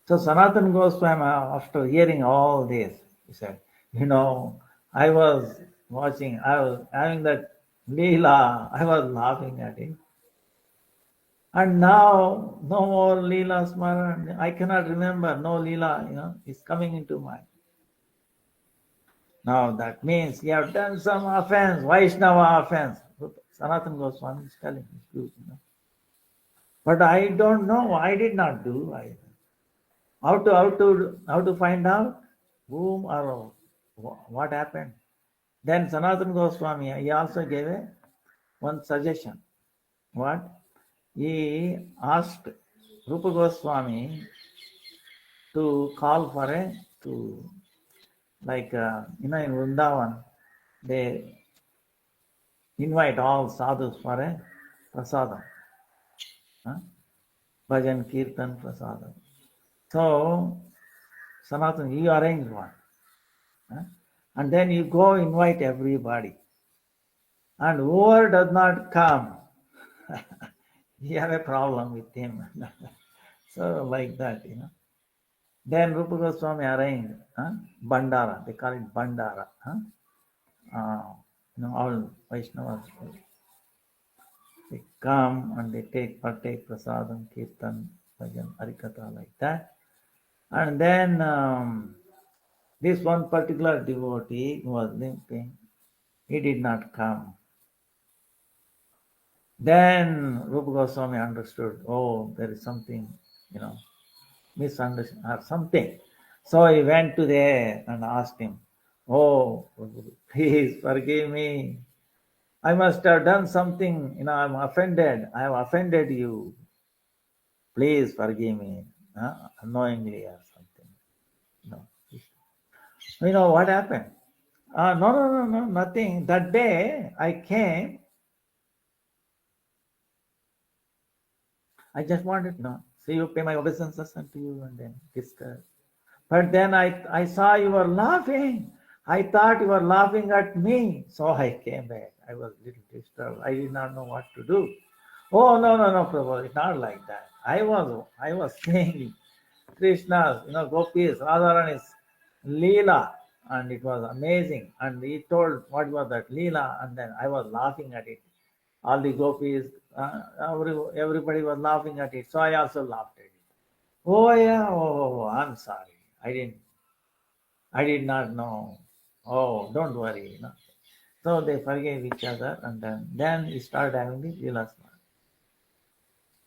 So Sanatana Goswami, after hearing all this, he said, I was watching, I was having that Leela, I was laughing at it. And now, no more Leela Smaran. I cannot remember, no Leela, is coming into mind. Now that means you have done some offense, Vaishnava offense. Sanatana Goswami is telling his. But I don't know, I did not do. How to find out whom or what happened. Then Sanatana Goswami, he also gave one suggestion. What? He asked Rupa Goswami to call for in Vrindavan, they invite all sadhus for a prasadam. Bhajan, Kirtan, prasadam. So, Sanatana, you arrange one. And then you go invite everybody. And whoever does not come, you have a problem with him. So like that. Then Rupa Goswami arranged Bandara. They call it Bandara. All Vaishnavas, they come and they partake prasadam, kirtan, bhajan, harikatha, like that. And then this one particular devotee who was limping, he did not come. Then Rupa Goswami understood, oh, there is something, misunderstanding or something. So he went to there and asked him, oh, please forgive me. I must have done something, I'm offended. I have offended you. Please forgive me, unknowingly or something. What happened? No, nothing. That day I came, I just wanted, see you pay my obeisances unto you and then discuss. But then I saw you were laughing. I thought you were laughing at me. So I came back. I was a little disturbed. I did not know what to do. Oh, no, Prabhu. It's not like that. I was saying Krishna's, Gopis, Radharani's Leela. And it was amazing. And he told what was that Leela. And then I was laughing at it. All the Gopis, everybody was laughing at it. So I also laughed at it. Oh, yeah. Oh, I'm sorry. I did not know. Oh, don't worry. So they forgave each other, and then we started having the Leela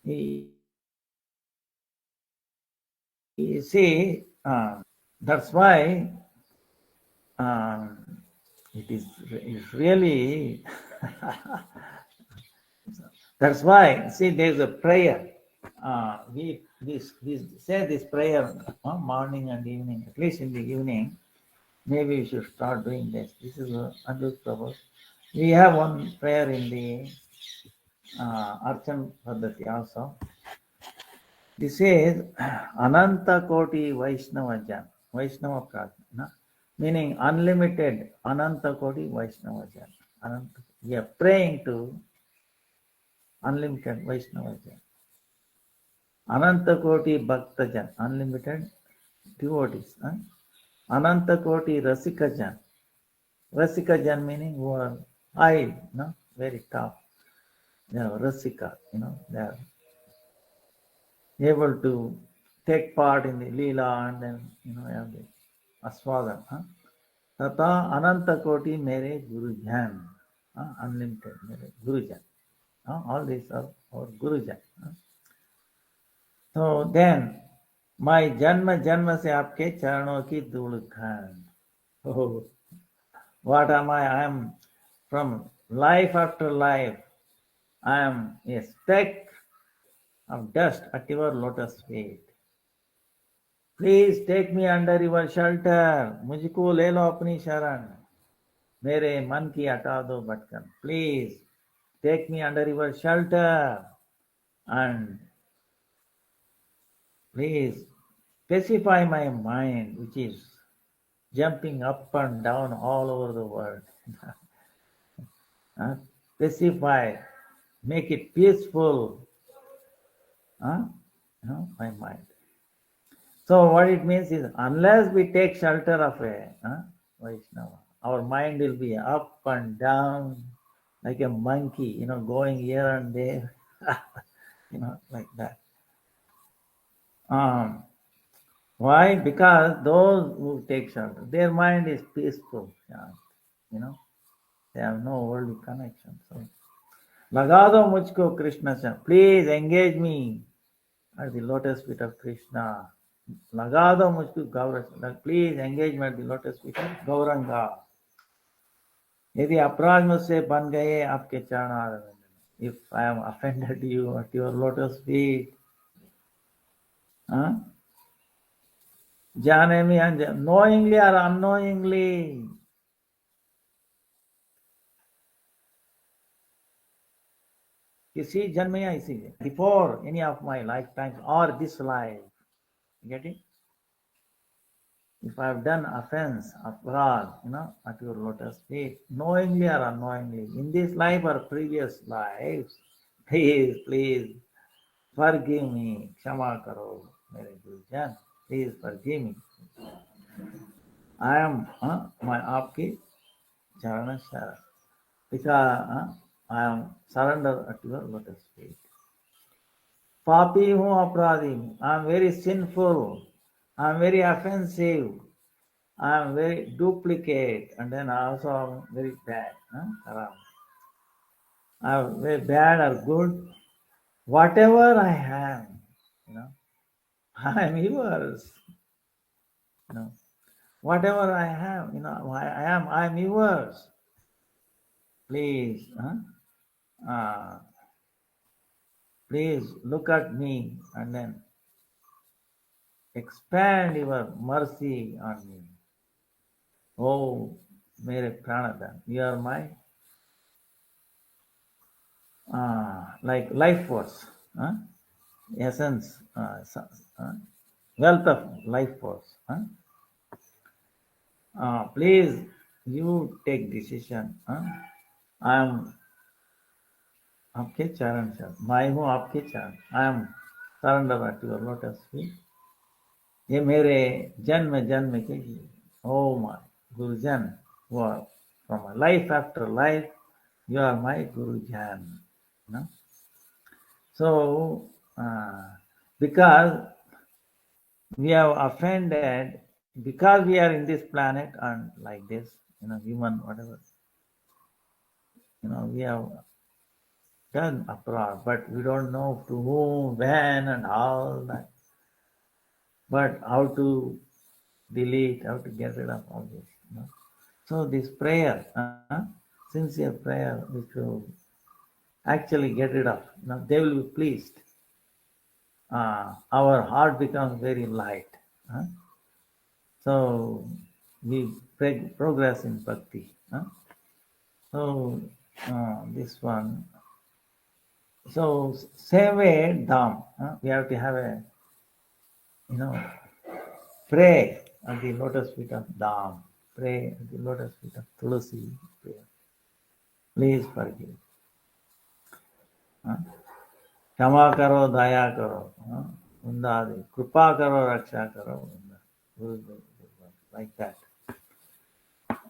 Smaran. You see, that's why it's really that's why. See, there's a prayer. We say this prayer morning and evening, at least in the evening. Maybe we should start doing this. This is Advaita Prabhu. We have one prayer in the Archan Paddhati also. This is Ananta Koti Vaishnava Jan, Vaishnava Prajna, meaning unlimited Ananta Koti Vaishnava Jan. We are praying to unlimited Vaishnava Jan. Ananta Koti Bhakta Jan, unlimited devotees. Ananta Koti Rasika Jan. Rasika Jan meaning who are high, very top. They are Rasika, they are able to take part in the Leela and then, have the Aswadan. Tata Ananta Koti Mere Guru Jan. Unlimited Mere Guru Jan. All these are our Guru Jan. So then, my Janma se aapke charanon ki dhul khand. Oh, what am I? I am from life after life. I am a speck of dust at your lotus feet. Please take me under your shelter. मुझको ले लो अपनी शरण. मेरे मन की हटा दो भटकन. Please take me under your shelter and please specify my mind, which is jumping up and down all over the world. Specify, make it peaceful. My mind. So what it means is, unless we take shelter of a Vaishnava, our mind will be up and down like a monkey, going here and there, like that. Why? Because those who take shelter, their mind is peaceful. They have no worldly connection. So, Lagado mujhko Krishna Chan. Please engage me at the lotus feet of Krishna. Lagado mujhko Gauranga. Please engage me at the lotus feet of Gauranga. यदि अपराध मुझसे बन गए आपके चरण आरविंद में. If I am offended you at your lotus feet, जाने में अनजान, knowingly or unknowingly, किसी जन्म या इसी before any of my lifetimes or this life, get it? If I have done offense, aparad, at your lotus feet, knowingly or unknowingly, in this life or previous lives, please forgive me, क्षमा करो मेरे गुरुजन, please forgive me. I am my आपकी चरण शरण, because I am surrendered at your lotus feet. पापी हूँ, अपराधी हूँ, I am very sinful, I am very offensive, I am very duplicate, and then also I am very bad. I am very bad or good, whatever I am, I am yours. Whatever I have, I am yours. Please, please look at me and then expand your mercy on me. Oh, mere pranadhan, you are my like life force, essence, wealth of life force. Please, you take decision. I am आपके चरण शरण, मैं हूँ आपके चरण. I am surrender at your lotus feet. ये मेरे जन्म जन्म के लिए. Oh my Gurujan, who are from my life after life, you are my Gurujan. So, because we have offended, because we are in this planet and like this, human, whatever, we have done aparad, but we don't know to whom, when, and all that. But how to delete, how to get rid of all this. So this prayer, sincere prayer, which will actually get rid of, they will be pleased. Our heart becomes very light. So we progress in bhakti. So this one. So same way, dham. We have to have a, pray at the lotus feet of dham. Pray at the lotus feet of Tulasi. Please forgive. क्षमा करो, दया करो, उन्दादि, कृपा करो, रक्षा करो, like that.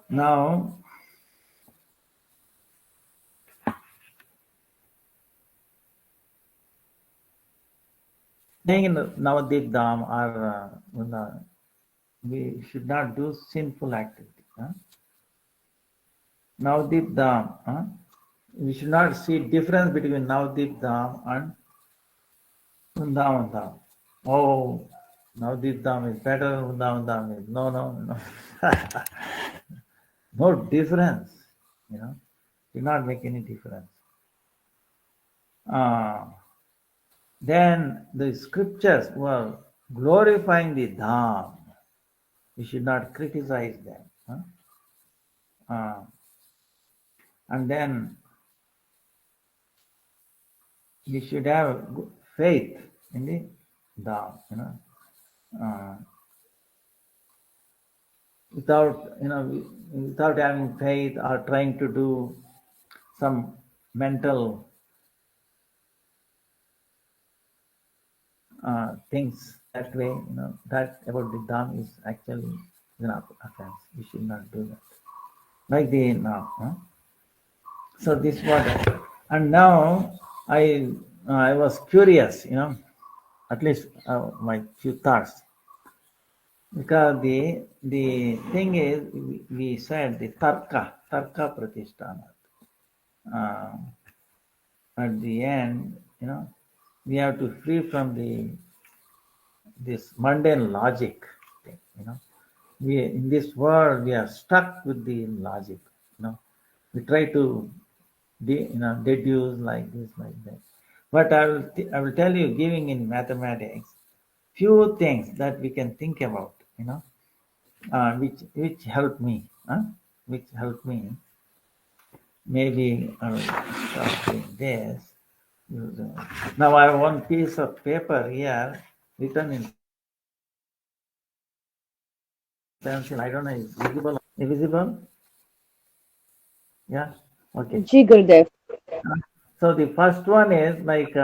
Now, in Navadvip Dham or we should not do sinful activity. Navadvip Dham, we should not see difference between Navadvip Dham and Vrindavan Dham. Oh, Navadvip Dham is better than Vrindavan Dham is. No. No difference, did not make any difference. Then the scriptures were glorifying the Dham. We should not criticize them. And then we should have faith in the Dham, without having faith or trying to do some mental things that way, that about the Dham is actually an offense. You should not do that. Like the now. So this what, and now I was curious, at least my few thoughts, because the thing is we said the tarka pratishtana. At the end, we have to free from this mundane logic thing, we in this world we are stuck with the logic, we try to deduce like this, like that. But I will tell you, giving in mathematics, few things that we can think about, which help me, which help me. Maybe I will start doing this. Now I have one piece of paper here written in pencil. I don't know, is visible? Invisible? Yeah. Okay. Ji Gurudev. So the first one is like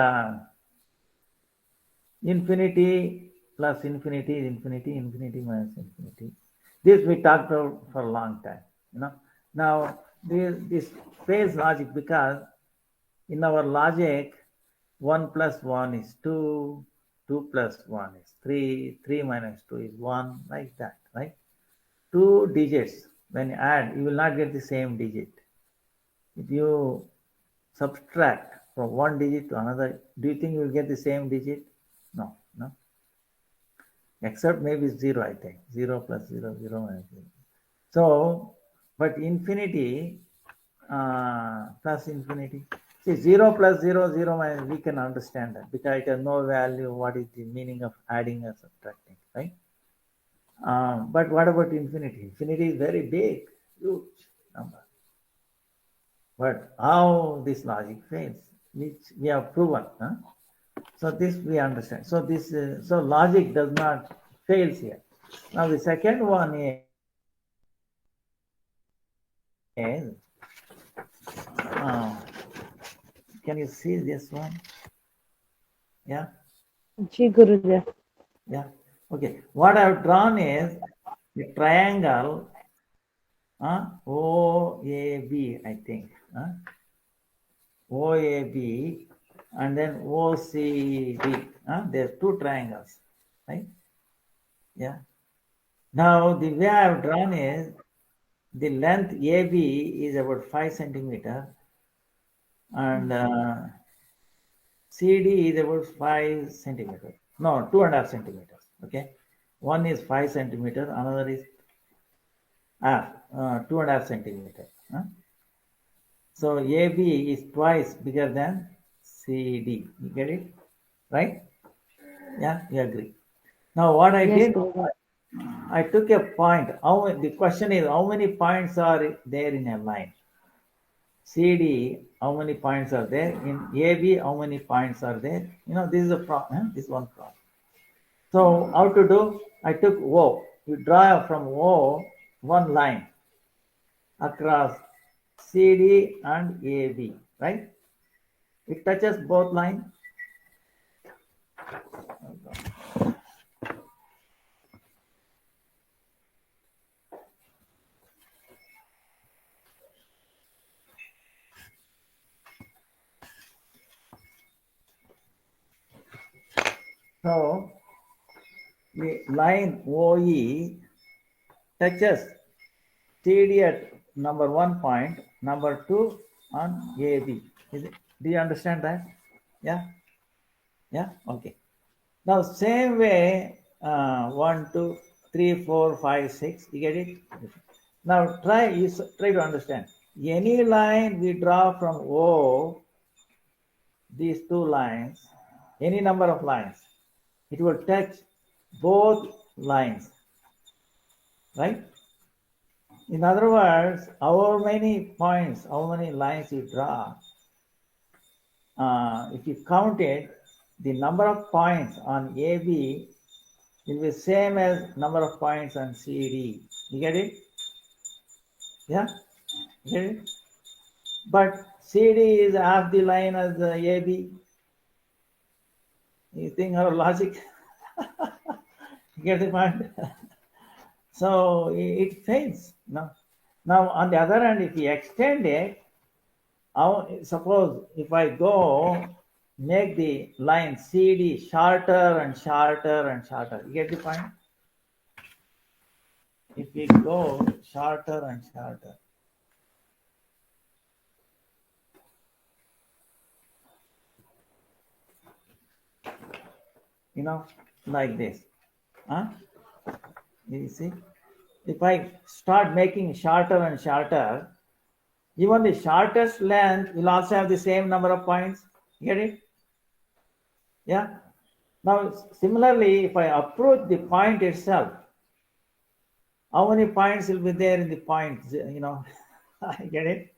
infinity plus infinity is infinity, infinity minus infinity. This we talked about for a long time. Now this phase logic, because in our logic 1 plus 1 is 2, 2 plus 1 is 3, 3 minus 2 is 1, like that, right? Two digits, when you add, you will not get the same digit. If you subtract from one digit to another, do you think you will get the same digit? No. Except maybe 0, I think. 0 plus 0, 0 minus 0. So, but infinity plus infinity. See, 0 plus 0, 0 minus, we can understand that because it has no value. What is the meaning of adding or subtracting, right? But what about infinity? Infinity is very big, huge number. But how this logic fails, which we have proven. So this we understand. So this so logic does not fails here. Now the second one is can you see this one? Yeah. Ji Gurudev. Yeah. Okay. What I've drawn is the triangle OAB, I think. OAB and then OCD. There's two triangles, right? Yeah. Now the way I've drawn is the length AB is about 5 centimeter and CD is about 5 centimeter. No, 2.5 centimeters. Okay. One is 5 centimeter, another is 2.5 centimeter. So AB is twice bigger than CD. You get it? Right? Yeah, you agree. Now what I Yes, did, Gurudev. I took a point. The question is how many points are there in a line? CD, how many points are there? In AB, how many points are there? This is a problem. This one problem. So how to do? I took O. You draw from O one line across CD and AB, right? It touches both lines. So the line OE touches CD at number 1 point, number 2 on AB. Do you understand that? Yeah? Yeah? Okay. Now, same way, 1, 2, 3, 4, 5, 6. You get it? Now, try to understand. Any line we draw from O, these two lines, any number of lines, it will touch both lines, right? In other words, how many points, how many lines you draw, if you count it, the number of points on AB will be same as number of points on CD. You get it? Yeah? You get it? But CD is half the line as the AB. You think our logic? You get the point? So it fails. No. Now, on the other hand, if you extend it, suppose if I go make the line CD shorter and shorter and shorter, you get the point? If we go shorter and shorter, like this, huh? You see, if I start making shorter and shorter, even the shortest length will also have the same number of points. Get it? Yeah. Now, similarly, if I approach the point itself, how many points will be there in the point? I get it?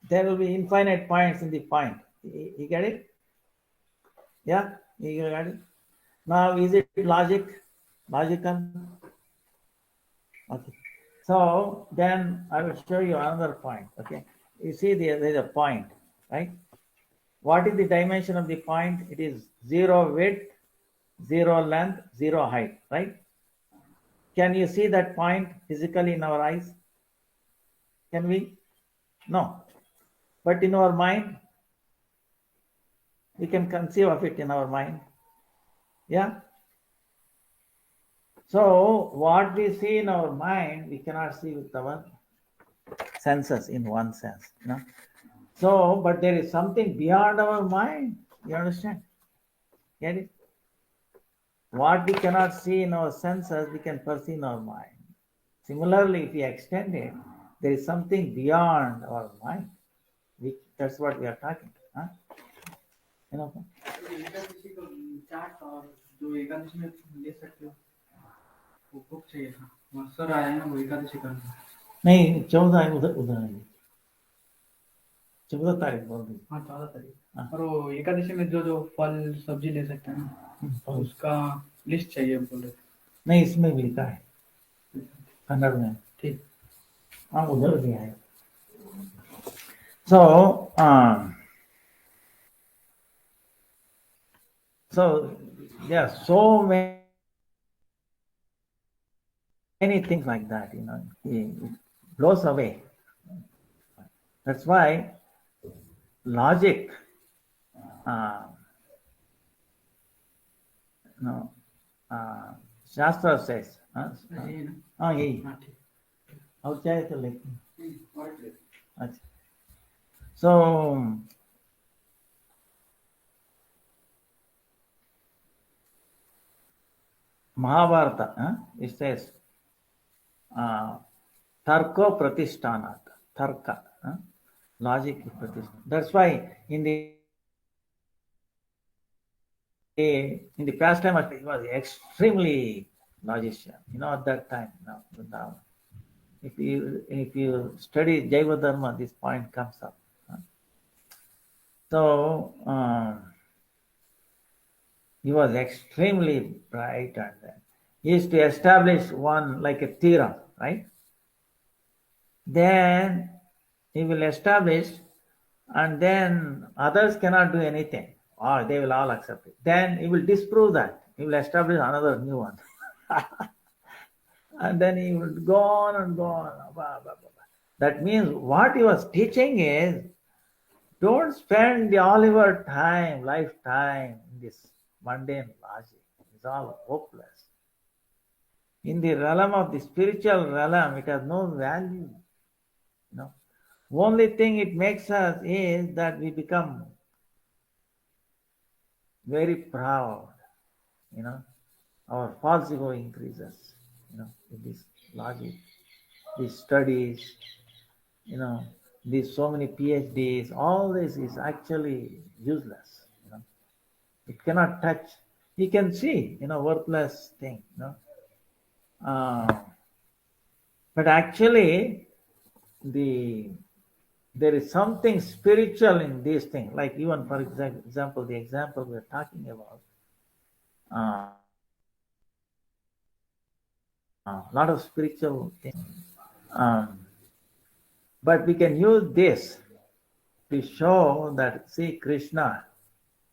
There will be infinite points in the point. You get it? Yeah? You got it? Now, is it logical? Okay. So, then I will show you another point. Okay. You see, there's a point, right? What is the dimension of the point? It is 0 width, 0 length, 0 height, right? Can you see that point physically in our eyes? Can we? No. But in our mind, we can conceive of it in our mind. Yeah? So, what we see in our mind, we cannot see with our senses in one sense. So, but there is something beyond our mind. You understand? Get it? What we cannot see in our senses, we can perceive in our mind. Similarly, if we extend it, there is something beyond our mind. That's what we are talking. Huh? Chart और जो एकादशी में ले सकते हो वो book चाहिए था sir आया ना वो एकादशी का नहीं 14 उधर आएगी 14 तारीख बोल रही। हाँ 14 तारीख और वो एकादशी में जो फल सब्जी ले सकते हैं ना उसका लिस्ट चाहिए बोल रहे। नहीं इसमें भी लिखा है कन्नड़ में। ठीक हाँ उधर भी है। So there are so many things like that, it blows away. That's why logic, Shastra says, so Mahabharata, it says, Tarko Pratishtanat, Tarka, logic is Pratishtana. That's why in the past time he was extremely logician. At that time. Now, if you study Jaiva Dharma, this point comes up. So he was extremely bright, and he used to establish one like a theorem, right? Then he will establish, and then others cannot do anything, or they will all accept it. Then he will disprove that. He will establish another new one. And then he will go on and go on. That means what he was teaching is, don't spend all your lifetime in this mundane logic. It's all hopeless. In the realm of the spiritual realm, it has no value. Only thing it makes us is that we become very proud. Our false ego increases. With this logic, these studies, these so many PhDs, all this is actually useless. It cannot touch. You can see, worthless thing. But actually, there is something spiritual in these things. Like even, for example, the example we are talking about. A lot of spiritual things. But we can use this to show that, see Krishna,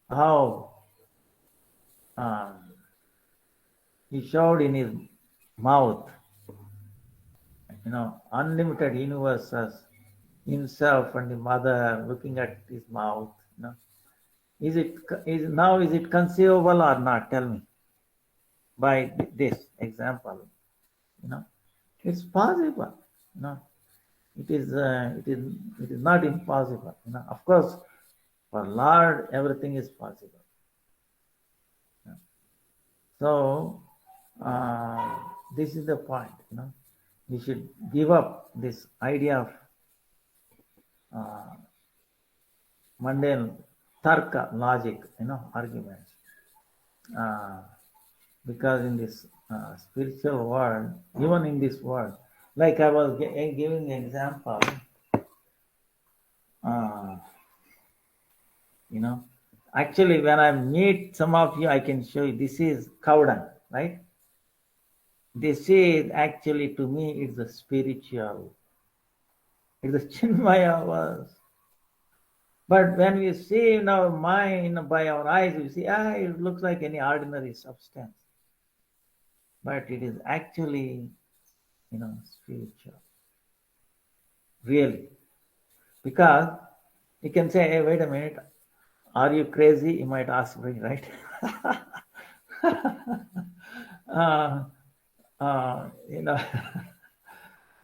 how He showed in his mouth, unlimited universes, himself and the mother looking at his mouth. Is it conceivable or not? Tell me. By this example, it's possible. It is not impossible. Of course, for Lord, everything is possible. So, this is the point. We should give up this idea of mundane tarka logic, arguments. Because in this spiritual world, even in this world, like I was giving an example, actually when I meet some of you, I can show you, this is cow dung, right? This is actually, to me, it's a spiritual, it's a Chinmaya verse. But when we see in our mind, by our eyes, we see, it looks like any ordinary substance. But it is actually, spiritual. Really. Because you can say, hey, wait a minute, are you crazy? You might ask me, right?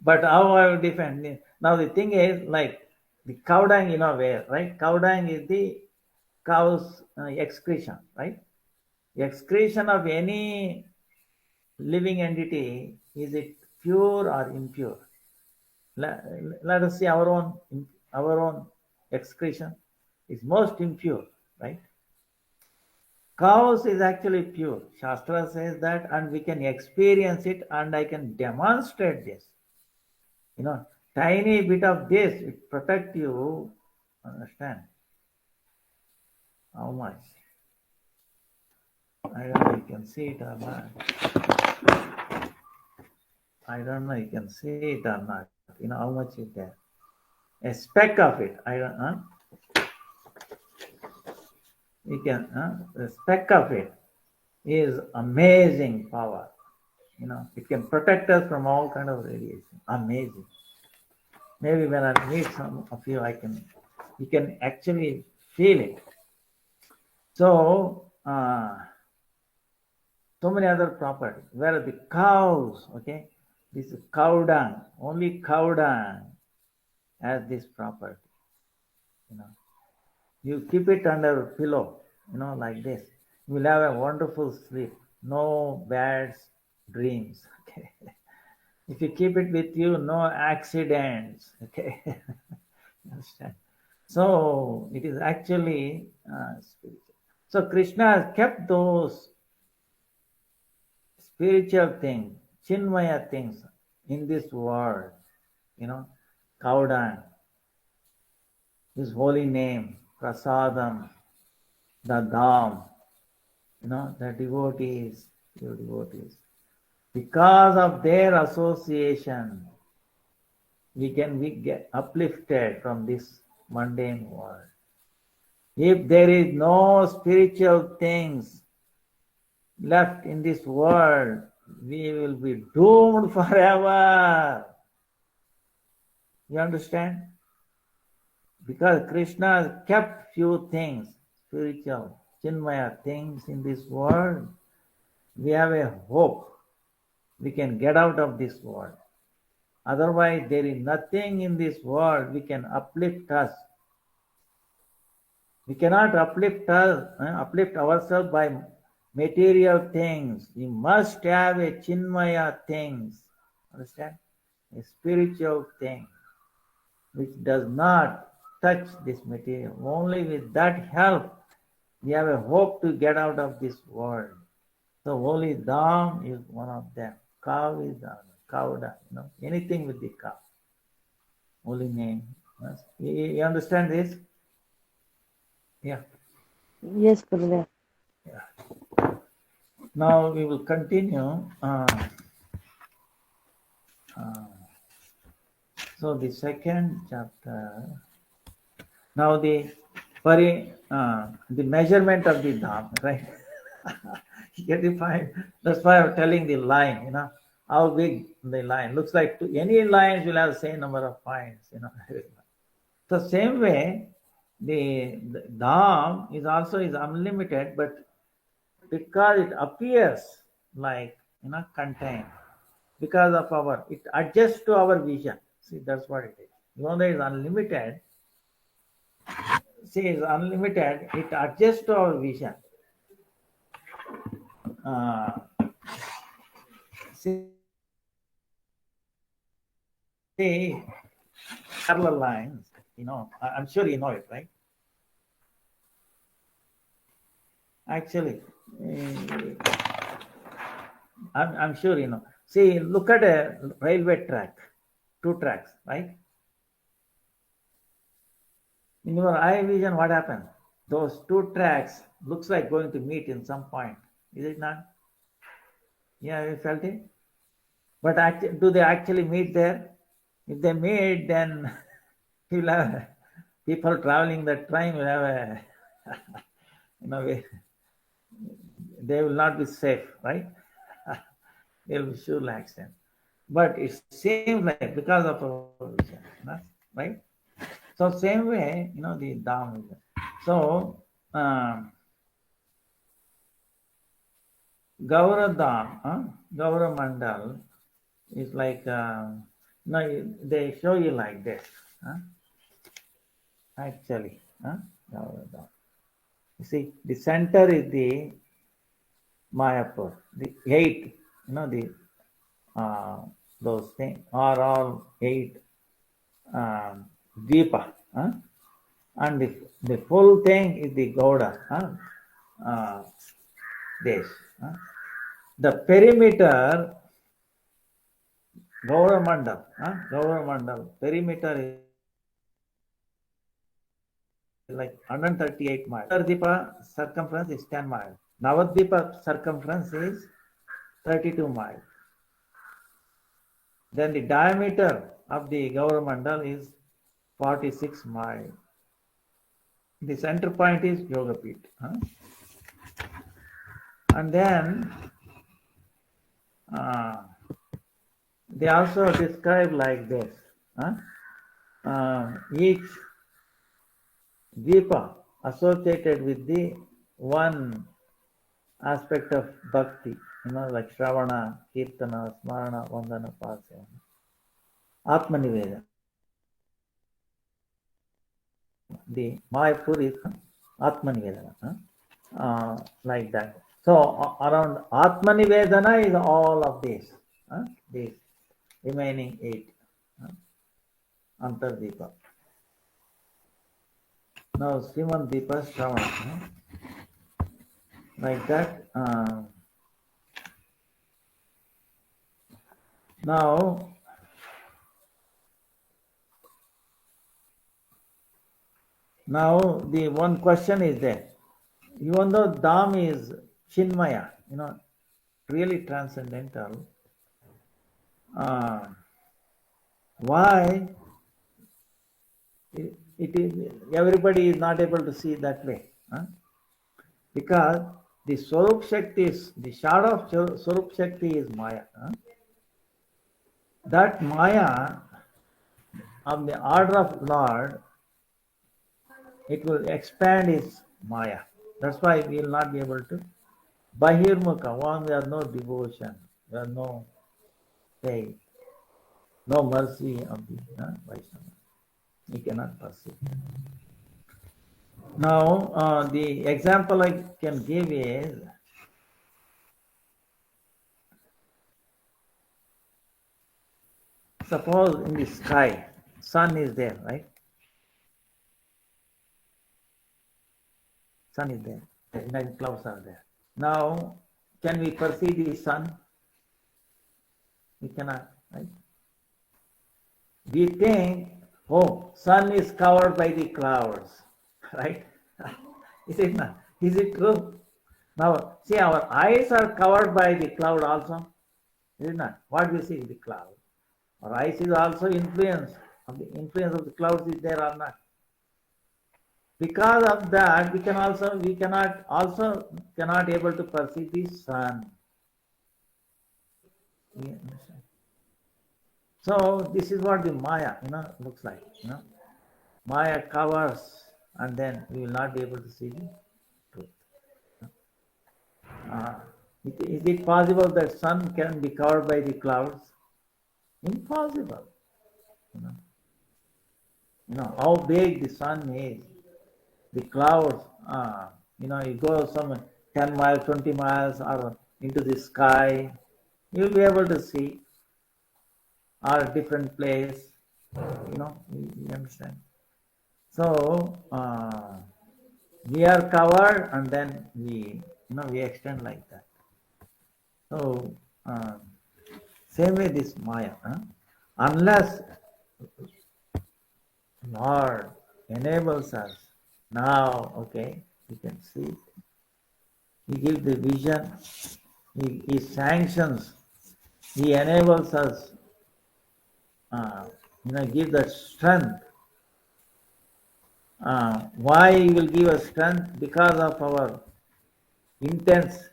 But how I will defend? Now the thing is, like, the cow dung, where, right? Cow dung is the cow's excretion, right? The excretion of any living entity, is it pure or impure? Let us see our own excretion is most impure, right? Cows is actually pure. Shastra says that, and we can experience it, and I can demonstrate this. Tiny bit of this, it protect you. Understand? How much? I don't know, you can see it or not. I don't know, you can see it or not. How much is there? A speck of it. I don't know. You can, a speck of it is amazing power. It can protect us from all kind of radiation. Amazing. Maybe when I meet some of you, you can actually feel it. So, so many other properties. Where the cows, okay, this is cow dung, only cow dung has this property. You keep it under a pillow, like this. You will have a wonderful sleep, no bad dreams. Okay. If you keep it with you, no accidents. Okay. Understand? So it is actually spiritual. So Krishna has kept those spiritual things, Chinmaya things in this world, cow dung, his holy name, prasadam, the dham, the devotees, your devotees. Because of their association, we can get uplifted from this mundane world. If there is no spiritual things left in this world, we will be doomed forever. You understand? Because Krishna has kept few things, spiritual, Chinmaya things in this world, we have a hope. We can get out of this world. Otherwise, there is nothing in this world we can uplift us. We cannot uplift ourselves by material things. We must have a Chinmaya things. Understand? A spiritual thing which does not touch this material. Only with that help, we have a hope to get out of this world. So holy dham is one of them. Cow is the other. Cow dung, anything with the cow. Holy name. You understand this? Yeah. Yes, Gurudev. Yeah. Now we will continue. So the second chapter. Now the measurement of the dham, right? Get the point? That's why I'm telling the line, how big the line looks like. Any lines will have the same number of points, So same way, the Dham is also is unlimited, but because it appears like contained, because of it adjusts to our vision. See, that's what it is. Even though it's unlimited, it's unlimited, it adjusts to our vision. See, parallel lines, I'm sure you know it, right? Actually, I'm sure you know. See, look at a railway track, 2 tracks, right? In your eye vision, what happens? Those 2 tracks looks like going to meet in some point. Is it not? Yeah, you felt it? But do they actually meet there? If they meet, then you'll have people traveling the train will have a, they will not be safe, right? They'll be sure accident. But it seems like because of our vision, right? So same way, the Dham. So Gaura Dham, Gaura Mandal is like, they show you like this. Actually, Gaura Dham. You see, the center is the Mayapur. The 8, those things are all 8 Dvipa. And the full thing is the Gauda Desh. The perimeter, Gaura Mandal, perimeter is like 138 miles. Navadvipa circumference is 10 miles. Navadvipa circumference is 32 miles. Then the diameter of the Gaura Mandal is 46 miles. The center point is Yogapit. And then they also describe like this. Each Dvipa associated with the one aspect of bhakti, like Shravana, Kirtana, Smarana, Vandana, Pasavana. Atmaniveda. The Mayapur is Atmanivedana, like that. So around Atmanivedana is all of these remaining 8 Antardeepa. Now Sriman Deepa Shravana, like that. Now the one question is there. Even though Dham is Chinmaya, really transcendental, why it is everybody is not able to see it that way? Because the Swarup Shakti is, the shadow of Swarup Shakti is Maya. That Maya of the order of Lord, it will expand its Maya. That's why we will not be able to. Bahirmukha, one, there is no devotion, there is no faith, no mercy of the Vaishnava. He cannot perceive. Now, the example I can give is, suppose in the sky, sun is there, right? Sun is there, and clouds are there. Now, can we perceive the sun? We cannot, right? We think, oh, sun is covered by the clouds, right? Is it not? Is it true? Now, see, our eyes are covered by the cloud also. Is it not? What we see is the cloud. Our eyes is also influence of the clouds is there or not. Because of that, we cannot able to perceive the sun. You understand? So this is what the Maya, looks like. Maya covers, and then we will not be able to see the truth. Uh, is it possible that sun can be covered by the clouds? Impossible. How big the sun is. The clouds, you go some 10 miles, 20 miles or into the sky, you'll be able to see or different place, you understand. So, we are covered and then we extend like that. So, same way this Maya, unless Lord enables us, now, okay, we can see. He gives the vision, he sanctions, he enables us, give that strength. Why he will give us strength? Because of our intense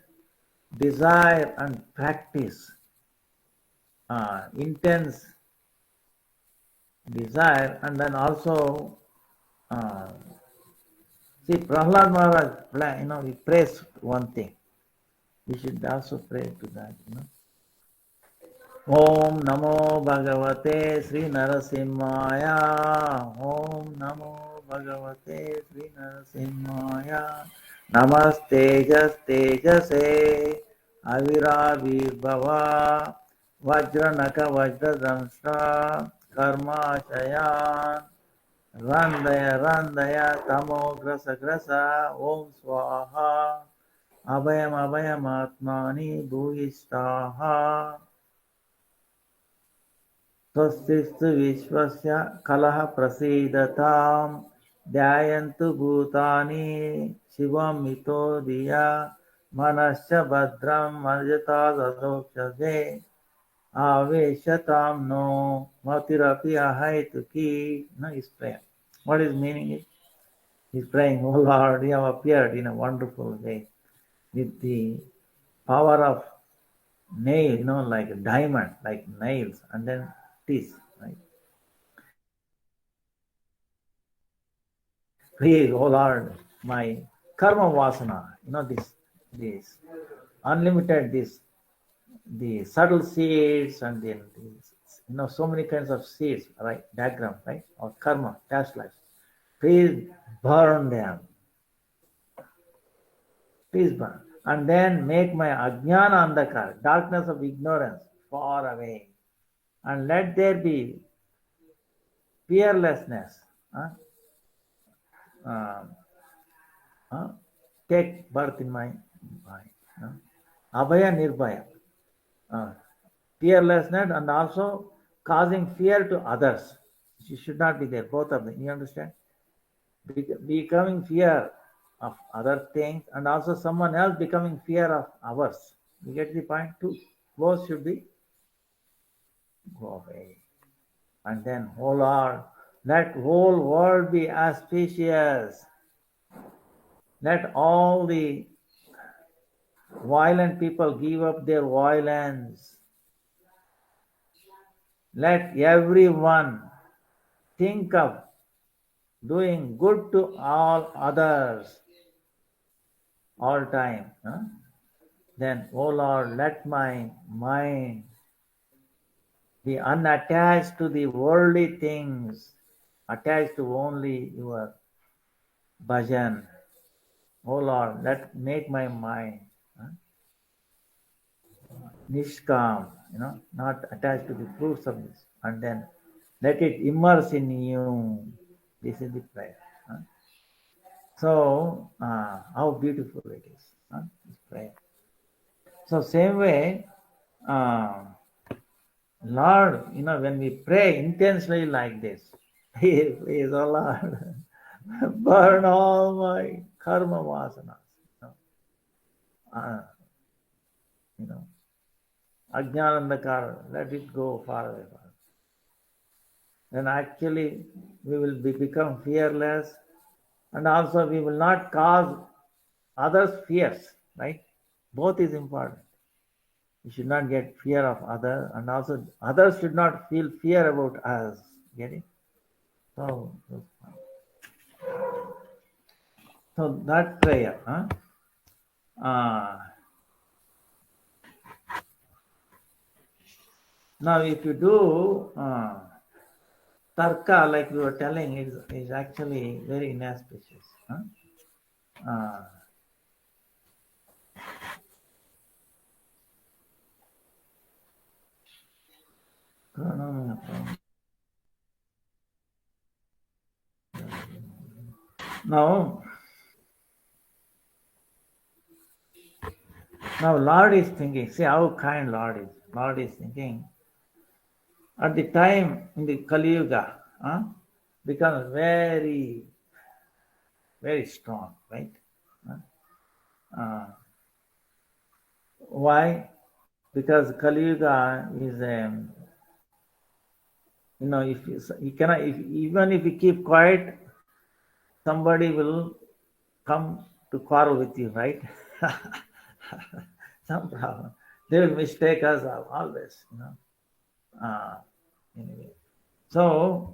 desire and practice. Intense desire, and then also see Prahlad Maharaj, he prays one thing. We should also pray to that. Om Namo Bhagavate Sri Narasimhaya. Om Namo Bhagavate Sri Narasimhaya. Namaste Tejase Aviravirbhava Vajranaka Vajradamshra Karma Chayan Randaya Tamo Grasa Grasa Om Swaha Abhayam Atmani Bhuvishtaha Swasతిస్తు విశ్వస్య కలహ ప్రసీదతాం ధ్యాయంతు భూతాని శివం మితో ధియా మనశ్చ భద్రం మర్యతాదోక్షజే ఆవేశతాం no మతిరపి అహైతుకి. Is prayer. What is meaning? He's praying, oh Lord, you have appeared in a wonderful way with the power of nail, like a diamond, like nails, and then teeth, right? Please, oh Lord, my karma vasana, this unlimited, the subtle seeds, and then so many kinds of seeds, right? Diagram, right? Or karma, past life. Please burn them. Please burn. And then make my ajnana andhakar, darkness of ignorance, far away. And let there be fearlessness. Take birth in my mind. Abhaya Nirbhaya. Fearlessness and also causing fear to others. She should not be there, both of them. You understand? Becoming fear of other things and also someone else becoming fear of ours. You get the point? Too. Both should be go away. And then, oh Lord, let whole world be auspicious. Let all the violent people give up their violence. Let everyone think of doing good to all others all time. Then, oh Lord, let my mind be unattached to the worldly things, attached to only your bhajan. Oh Lord, make my mind nishkam, not attached to the fruits of this, and then let it immerse in you. This is the prayer. So, how beautiful it is, this prayer. So, same way, Lord, when we pray intensely like this, please, oh Lord, burn all my karma vasanas. Ajnanandakara, let it go far away. Then actually we will become fearless and also we will not cause others fears, right? Both is important. We should not get fear of others, and also others should not feel fear about us. Get it? So, so that prayer. Huh? Now, if you do tarka, like we were telling, is actually very inauspicious. Huh? Uh, now, Lord is thinking. See how kind Lord is. Lord is thinking. At the time in the Kali Yuga, becomes very, very strong, right? Why? Because Kali Yuga is, if you cannot, even if you keep quiet, somebody will come to quarrel with you, right? Some problem. They will mistake us always, Anyway, so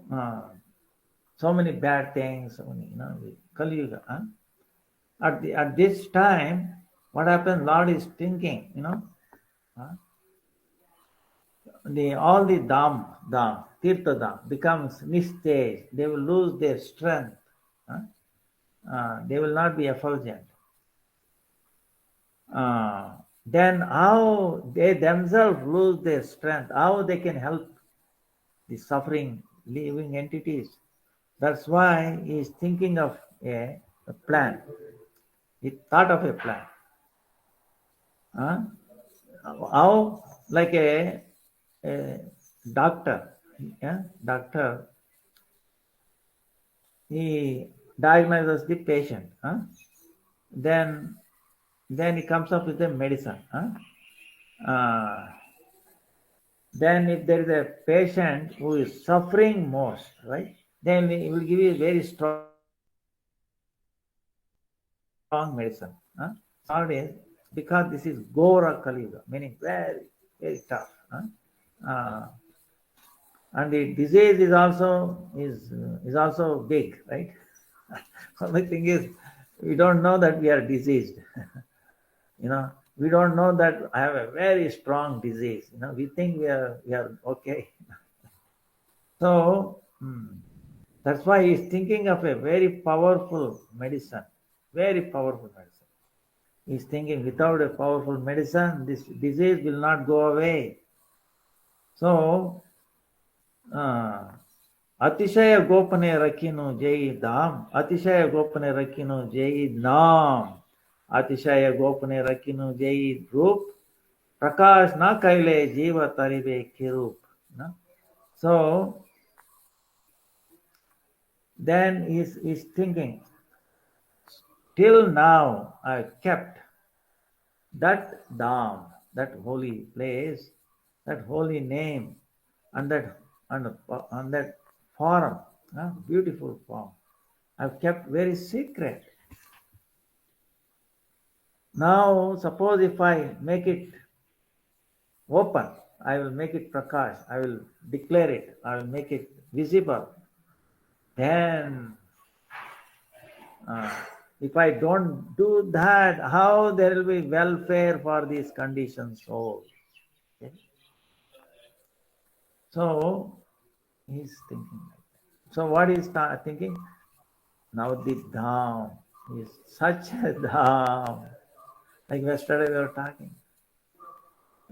so many bad things, so many, Kali Yuga. At this time, what happens? Lord is thinking, all the Tirtha Dham becomes nistej. They will lose their strength. They will not be effulgent. Then how they themselves lose their strength? How they can help the suffering living entities? That's why he is thinking of a plan. He thought of a plan. How, like a doctor, doctor, he diagnoses the patient. Then he comes up with a medicine. Then if there is a patient who is suffering most, right, then he will give you a very strong medicine. Nowadays, because this is Gora Kali Yuga, meaning very, very tough. And the disease is also big, right? Only thing is, we don't know that we are diseased. We don't know that I have a very strong disease. We think we are okay. So that's why he's thinking of a very powerful medicine. Very powerful medicine. He's thinking without a powerful medicine, this disease will not go away. So, Atishaya Gopane Rakinu Jai Dham, Atishaya Gopane Rakinu Jai Nam, Atishaya Gopane Rakinu Jai Rup, Prakash na Kaile Jiva Taribe Kirup. So, then he's thinking, till now I kept that Dham, that holy place, that holy name, and that form, beautiful form, I've kept very secret. Now, suppose if I make it open, I will make it prakash, I will declare it, I will make it visible. Then, if I don't do that, how there will be welfare for these conditioned souls? Okay? So, he's thinking like that. So, what is thinking? Now, the Dham is such a Dham. Like yesterday we were talking.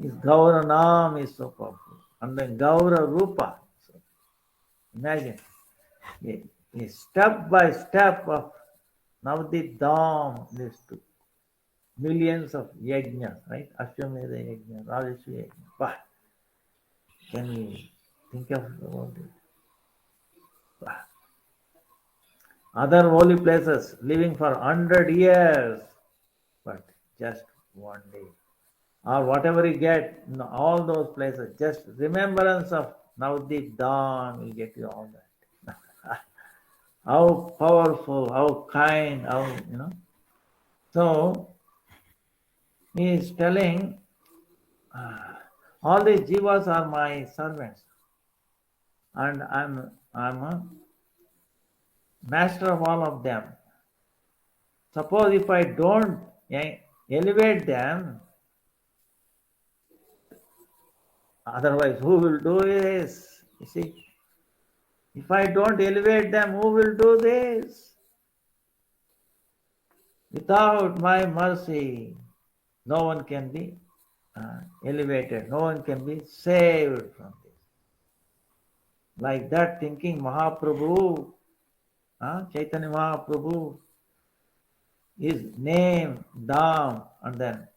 His Gaura Nam is so powerful. And then Gaura Rupa. So imagine a step by step of Navadip Dham leads to millions of yajnas, right? Ashwamedha yajna, Rajashri yajna. But can we think of about it? Other holy places living for 100 years, but just one day. Or whatever you get, all those places, just remembrance of Navadip Dham will get you all that. how powerful, how kind, how, So, he is telling, all these jivas are my servants, and I'm a master of all of them. Suppose if I don't elevate them, otherwise who will do this? You see, if I don't elevate them, who will do this? Without my mercy, no one can be elevated, no one can be saved from this. Like that thinking, Mahaprabhu, Chaitanya Mahaprabhu, his name, Dham, and then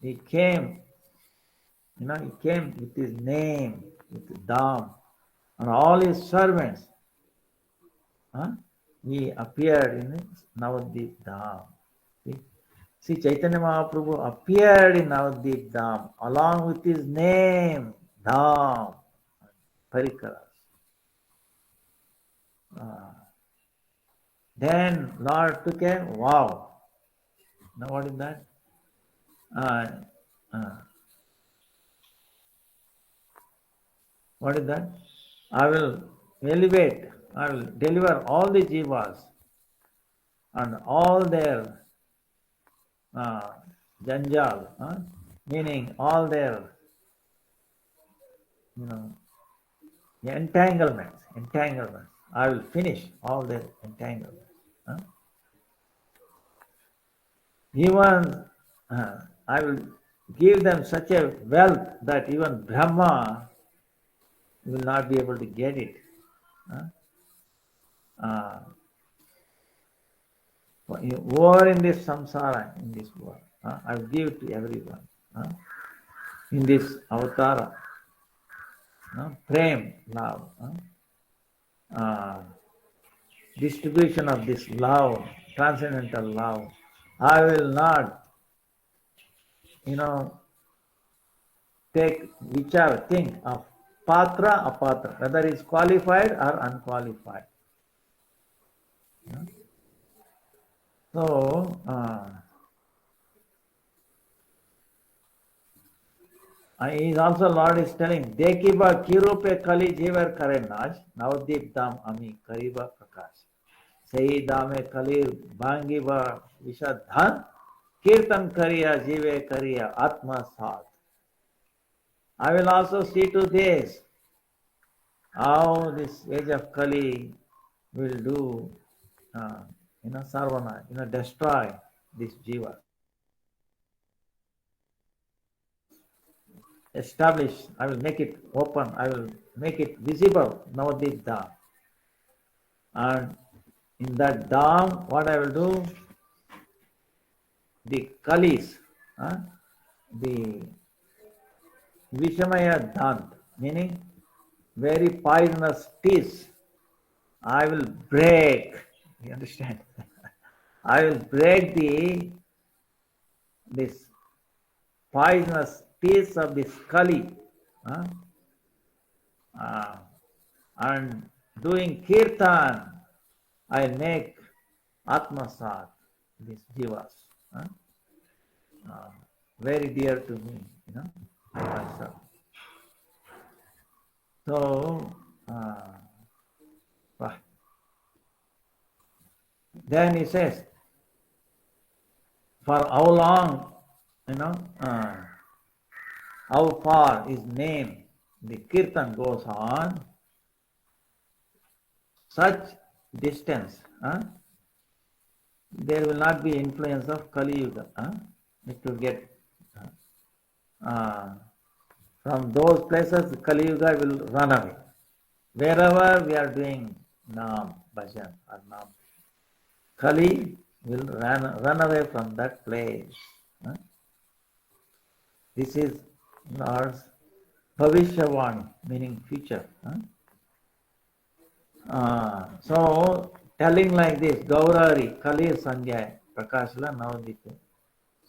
he came, he came with his name, with Dham, and all his servants. He appeared in Nabadwip Dham. See, Chaitanya Mahaprabhu appeared in Nabadwip Dham along with his name, Dham, Parikrama. Then Lord took a vow. Now what is that? What is that? I will elevate, I will deliver all the jivas and all their janjal, meaning all their, entanglements. I will finish all their entanglements. Even I will give them such a wealth that even Brahma will not be able to get it. Over in this samsara, in this world, I will give it to everyone. In this avatara, prem, love, distribution of this love, transcendental love. I will not, take whichever thing of patra, apatra, whether it's qualified or unqualified. So, is also Lord is telling, Dekiba kirupe kali jivar kare naj, Navadip dam ami kariba prakash. Sei dame kalir bangiba vishadhan, kirtan kariya jive kariya atma sadh. I will also see to this, how this age of Kali will do, sarvana, destroy this jiva. Establish, I will make it open, I will make it visible, Navadip Dham. And in that Dham, what I will do? The Kalis, the Vishamaya Dant, meaning very poisonous teeth, I will break. You understand? I will break this poisonous teeth of this Kali, and doing kirtan, I make atmasat, these jivas, very dear to me, myself. So, then he says, for how long, how far his name, the kirtan goes on, such distance, there will not be influence of Kali Yuga. It will get from those places, Kali Yuga will run away. Wherever we are doing Nam, Bhajan or Nam, Kali will run away from that place. This is Lord's Bhavishyavani, meaning future. So, telling like this, Gaurari, Kali Sanjay, Prakashla Navadip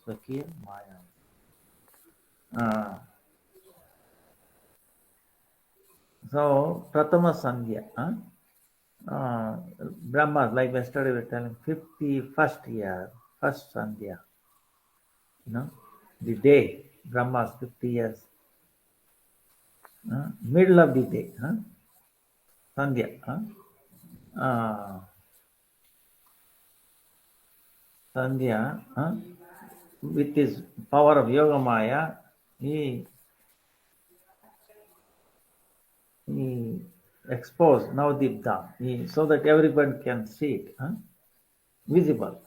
Swakiya Maya. So, Pratama Sandhya. Brahmas, like yesterday we were telling, 51st year, first Sandhya, the day, Brahmas, 50 years, middle of the day, Sandhya, Sandhya, with his power of Yoga Maya, he exposed Navadip Dham, so that everyone can see it, visible.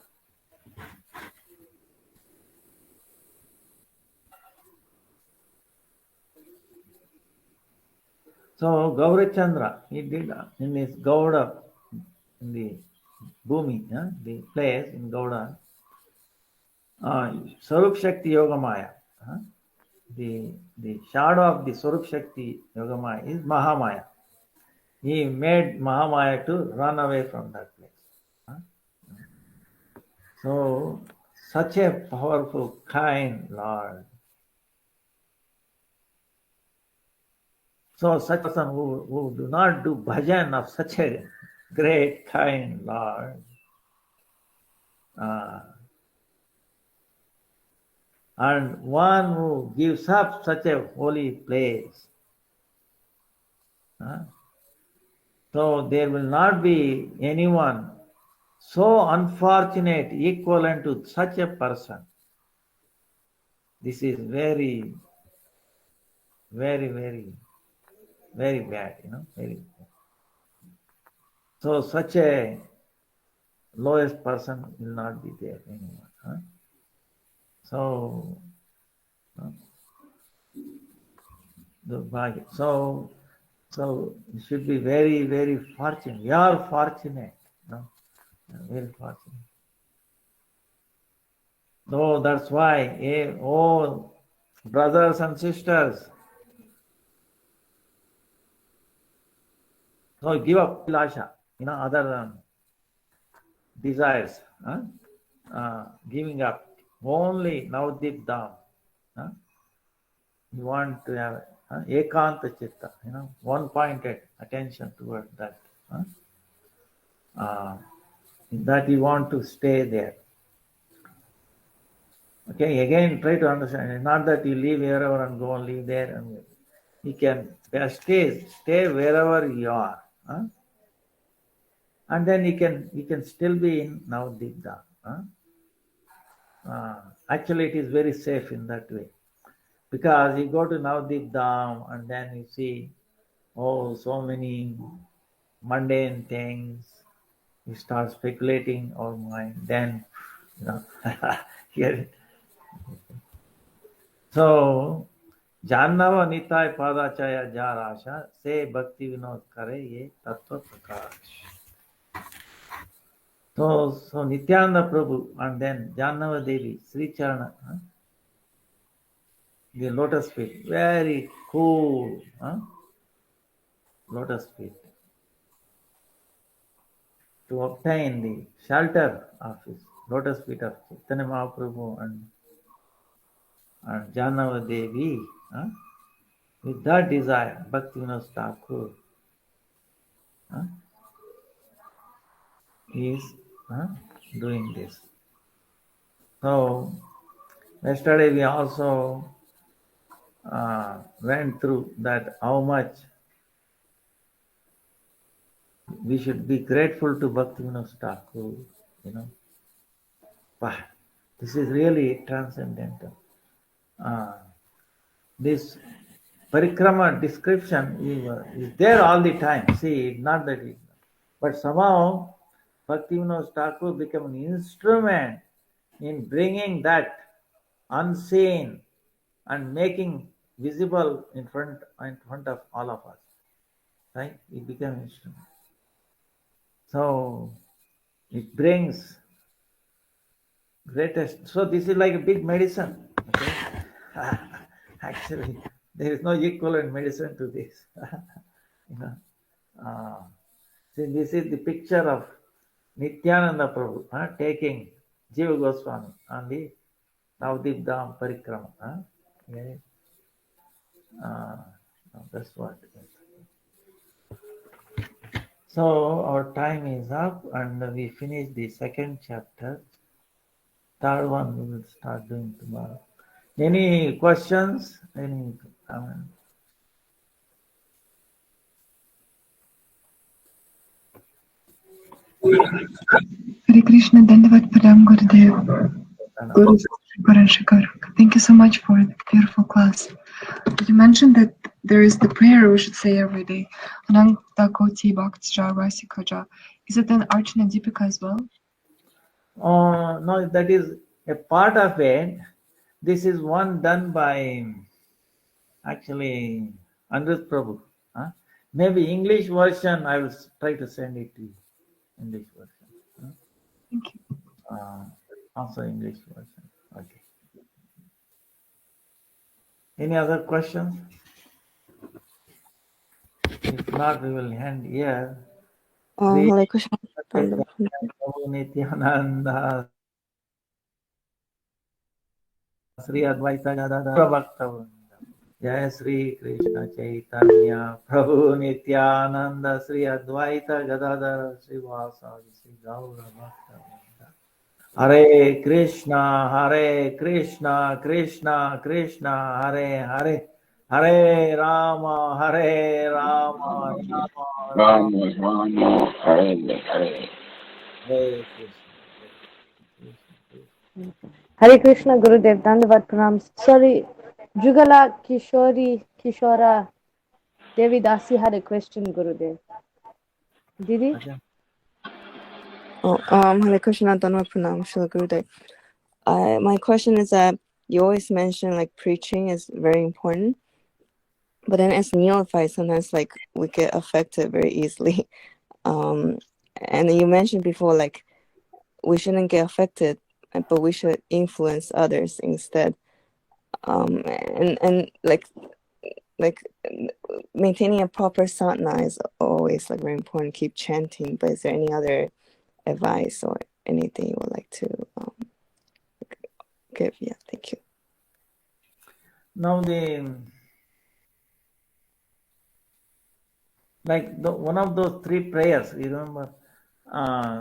So Gaurachandra, he did in his Gauda, in the Bhumi, the place in Gauda, Sarup Shakti Yoga Maya. The shadow of the Sarup Shakti Yoga Maya is Mahamaya. He made Mahamaya to run away from that place. So, such a powerful, kind Lord. So, such a person who do not do bhajan of such a great, kind Lord, and one who gives up such a holy place, so there will not be anyone so unfortunate, equivalent to such a person. This is very, very, very, very bad, very bad. So such a lowest person will not be there anymore. So, the bhagya. So you should be very, very fortunate. You are fortunate, very fortunate. So that's why, oh, brothers and sisters, so give up lasha, other desires, giving up only Navadip Dham. You want to have ekanta chitta, one-pointed attention towards that. That you want to stay there. Okay, again try to understand. Not that you leave wherever and go and live there. And you can stay wherever you are. And then you can still be in Navadip Dham. Actually, it is very safe in that way. Because you go to Navadip Dham and then you see, so many mundane things. You start speculating our mind. Then, here. So, Jannava Nitai Padachaya Jarasha, say Bhakti Vinod Kare Ye Tattva Prakash. So Nityananda Prabhu and then Jannava Devi, Sri Charana, the lotus feet, very cool, lotus feet. To obtain the shelter of his lotus feet of Chaitanya Mahaprabhu and Jannava Devi, with that desire, Bhaktivinoda Thakur is doing this. So, yesterday we also went through that how much we should be grateful to Bhaktivinoda Thakur, But this is really transcendental. This Parikrama description is there all the time. See, not that it, but somehow Bhaktivinoda Thakur became an instrument in bringing that unseen and making visible in front of all of us. Right? It became an instrument. So it brings greatest. So this is like a big medicine. Okay? Actually, there is no equivalent medicine to this. See, this is the picture of Nityananda Prabhu taking Jiva Goswami on the Navadip Dham Parikrama. Okay? That's what. So our time is up and we finish the second chapter. Third one we will start doing tomorrow. Any questions? Any comments? Hare Krishna, Dandavat Pranam Gurudev. Guru Parashikar. Thank you so much for the beautiful class. You mentioned that there is the prayer we should say every day. Ananta Koti Bhaktja Rasikaja. Is it an Archana Deepika as well? No, that is a part of it. This is one done by actually Andrit Prabhu. Huh? Maybe English version, I will try to send it to you. English version. Huh? Thank you. Also English version. Okay. Any other questions? If not, we will end here. Hare Krishna. Prabhu Nityananda Sri Advaita Gadadhara Bhakta Jai Sri Krishna Chaitanya Prabhu Nityananda Sri Advaita Gadadhara Sri Vasadi Sri Gaura Bhakta Hare Krishna, Krishna Krishna, Hare Hare, Hare Rama, Rama Rama, Hare Hare. Hare Krishna. Hare Krishna Gurudev, Dandavat Pranam. Sorry, Jugala Kishori Kishora Devi Dasi had a question, Gurudev. Did he? Okay. Hare Krishna, Dhanava Pranam, Srila Gurudev. My question is that you always mention like preaching is very important, but then as neophytes, sometimes like we get affected very easily. And you mentioned before like we shouldn't get affected, but we should influence others instead. And like maintaining a proper sadhana is always like very important. Keep chanting. But is there any other advice or anything you would like to give? Yeah, thank you. Now one of those three prayers, you remember?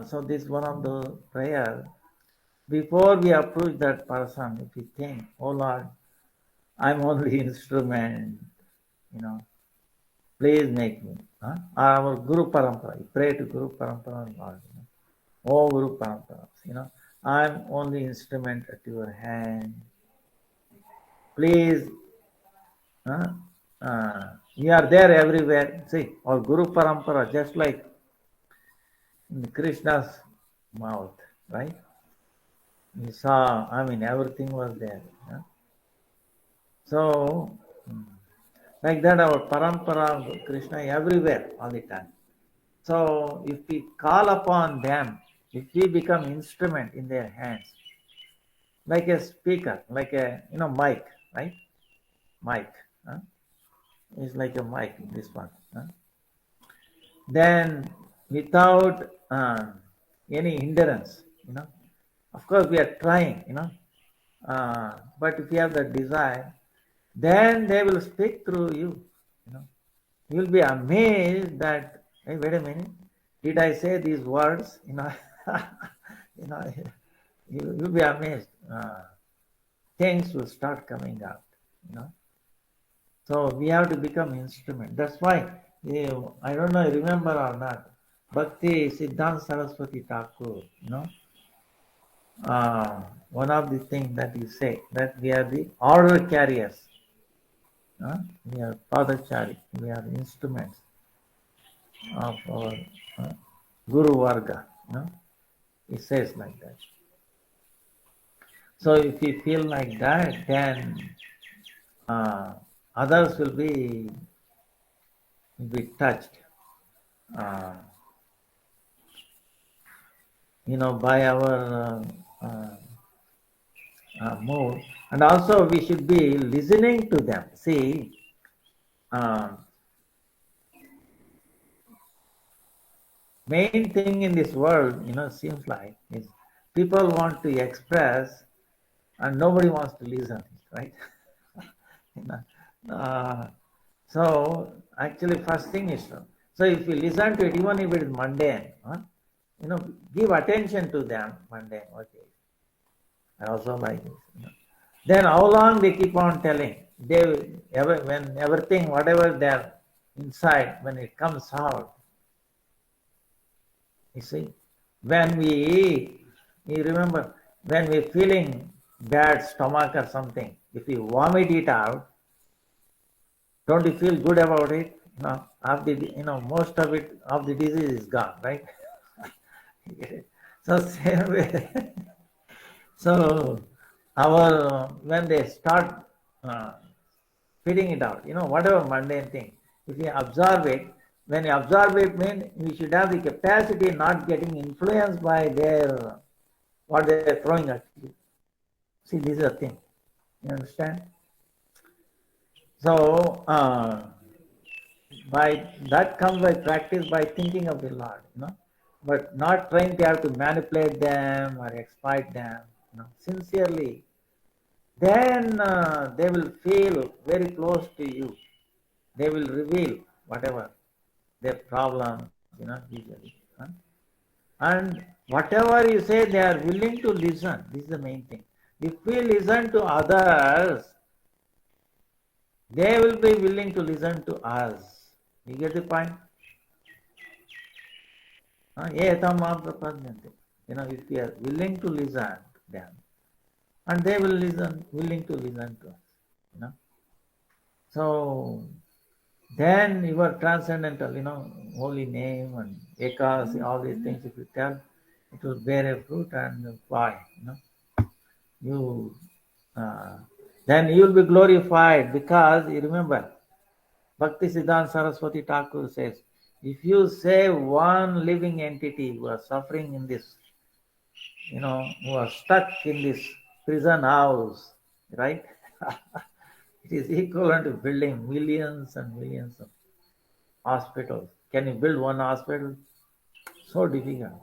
So this one of those prayers. Before we approach that person, if we think, oh Lord, I'm only instrument, please make me. Our Guru Parampara, pray to Guru Parampara, Lord. Oh Guru Parampara, I'm only instrument at your hand. Please, you are there everywhere. See, our Guru Parampara, just like in Krishna's mouth, right? You saw, everything was there. So, like that, our parampara, Krishna everywhere, all the time. So, if we call upon them, if we become instrument in their hands, like a speaker, like a mic, right? Mic, it's like a mic. This one. Then, without any hindrance, of course we are trying, but if you have the desire, then they will speak through you. You will be amazed that, hey, wait a minute, did I say these words? You'll be amazed. Things will start coming out. So we have to become instrument. That's why I don't know, remember or not, Bhakti-Vidanta Saraswati Thakur, one of the things that you say, that we are the order carriers. We are Padachari, we are instruments of our Guru Varga. It says like that. So if you feel like that, then others will be touched. By our mood, and also we should be listening to them. See, main thing in this world, seems like is people want to express and nobody wants to listen, right? So actually, first thing is So if you listen to it, even if it is mundane, give attention to them, mundane, okay. I also like this. Then how long they keep on telling? When everything, whatever they're inside, when it comes out, you see, when we eat, you remember, when we're feeling bad stomach or something, if you vomit it out, don't you feel good about it? Most of it, of the disease is gone, right? So same way. So when they start spitting it out, whatever mundane thing, if you observe it, when you observe it, means you should have the capacity not getting influenced by what they are throwing at you. See, this is a thing. You understand? So by that comes by practice, by thinking of the Lord, but not trying to have to manipulate them or exploit them, sincerely. Then they will feel very close to you. They will reveal whatever their problems, usually. And whatever you say, they are willing to listen. This is the main thing. If we listen to others, they will be willing to listen to us. You get the point? If we are willing to listen to them, and they will willing to listen to us. So then your transcendental, holy name and ekasi, all these things, if you tell, it will bear a fruit, and why? Then you will be glorified, because you remember, Bhakti-Vidanta Saraswati Thakur says, if you save one living entity who are suffering in this, who are stuck in this prison house, right? It is equivalent to building millions and millions of hospitals. Can you build one hospital? So difficult.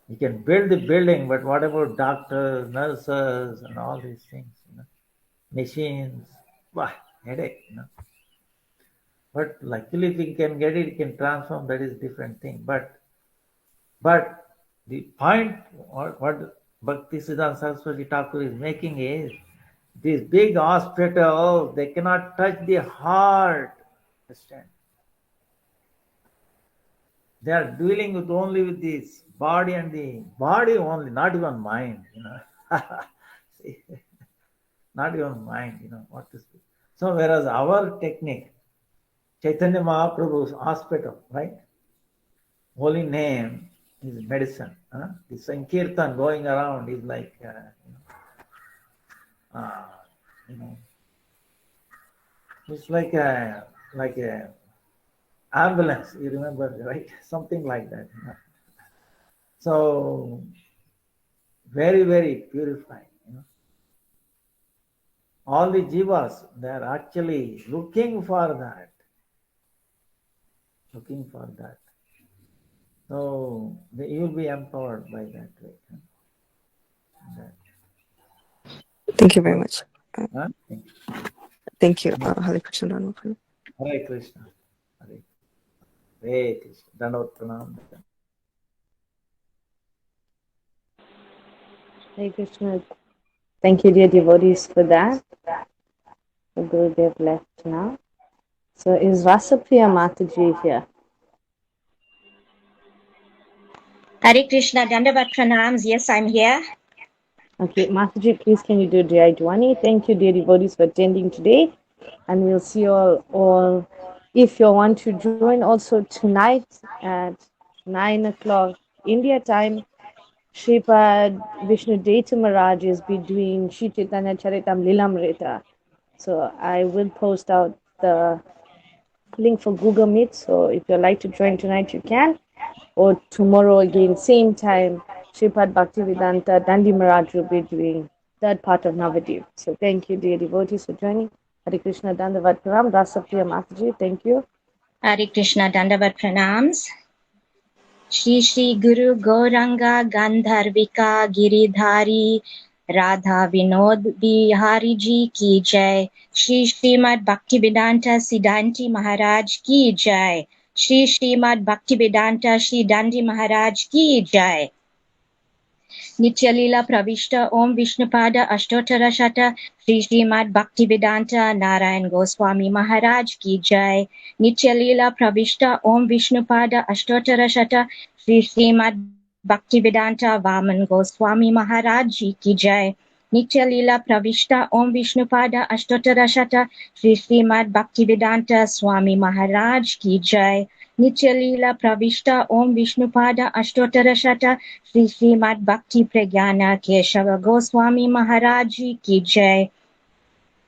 You can build the building, but what about doctors, nurses, and all these things? Machines, headache. But luckily, if we can get it, it can transform. That is a different thing. But the point, what Bhakti-Vidanta Saraswati Thakur is making is, these big hospitals, they cannot touch the heart. Understand? They are dealing only with this body, and the body only, not even mind. See, not even mind. What to speak. So whereas our technique, Chaitanya Mahaprabhu's hospital, right? Holy name is medicine. The Sankirtan going around is like, it's like a ambulance. You remember, right? Something like that. So very, very purifying. All the jivas, they are actually looking for that. So you will be empowered by that way. Thank you very much. Thank you. Thank you. Hare Krishna. Hare Krishna. Hare Krishna. Dandavat pranam. Hare Krishna. Thank you, dear devotees, for that. The Gurudev left now. So is Rasapriya Mataji here? Hare Krishna, Dandavat Pranams. Yes, I'm here. Okay, Mataji, please can you do Jai Dwani? Thank you, dear devotees, for attending today. And we'll see you all. If you want to join also tonight at 9 o'clock India time, Shripad Vishnu Deta Maharaj is be doing Shri Chaitanya Charitam Lilamrita. So I will post out the link for Google Meet. So if you'd like to join tonight, you can. Or tomorrow again, same time, Shripad Bhakti-Vidanta Dandi Maharaj will be doing that part of Navadvip. So thank you, dear devotees, for joining. Hare Krishna Dandavat Pranam. Rasapriya Mataji, thank you. Hare Krishna, Dandavat Pranams. Shri Shri Guru Gauranga Gandharvika Giridhari Radha Vinod Bihari Ji ki jai. Shri Srimad Bhakti-Vidanta Dandi Maharaj ki jai. Shri Srimad Bhakti-Vidanta Shri Dandi Maharaj ki jai. Nityalila Pravishta Om Vishnupada Ashtottara Shata Shri Srimad Bhakti-Vedanta Narayan Goswami Maharaj ki jai. Nityalila Pravishta Om Vishnupada Ashtottara Shata Shri Srimad Bhakti-Vedanta Vaman Goswami Maharaj ki jai. Nityalila Pravishta Om Vishnupada Ashtottara Shata Shri Srimad Bhakti-Vedanta Swami Maharaj ki jai. Nityalila Pravishta Om Vishnupada Ashtottara Shata Shri Srimad Bhakti Pragyana Keshava Goswami Maharaj ki jai.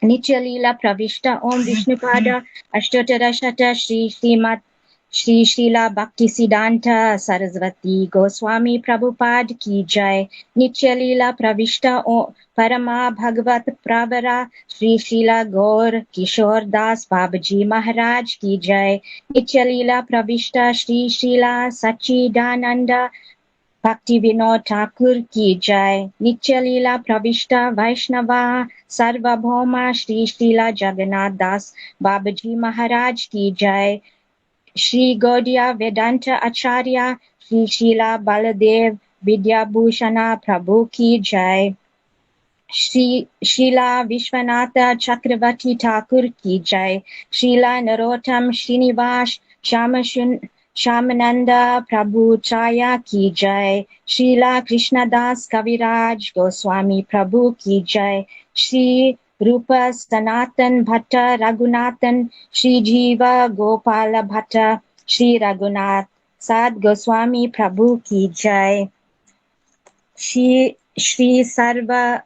Nityalila Pravishta Om Vishnupada Ashtottara Shata Shri Srila Bhakti Siddhanta Saraswati Goswami Prabhupada ki jai. Nityalila Pravishta Om Parama Bhagavat Pravara Shri Srila Gaur Kishore Das Babaji Maharaj ki jai. Nityalila Pravishta Shri Srila Sachidananda Bhakti Vinod Thakur ki jai. Nityalila Pravishta Vaishnava Sarvabhauma Shri Srila Jagannath Das Babaji Maharaj ki jai. Shri Gaudiya Vedanta Acharya Shri Srila Baladev Vidyabhushana Prabhu ki jai. Shri Srila Vishwanatha Chakravarti Thakur ki jai. Srila Narottam Srinivas Shamananda Prabhu Chaya ki jai. Srila Krishnadas Kaviraj Goswami Prabhu ki jai. Shri Rupa Sanatan Bhatta Raghunathan Shri Jiva Gopala Bhatta Shri Raghunath Sad Goswami Prabhu ki jai. Shri Sarva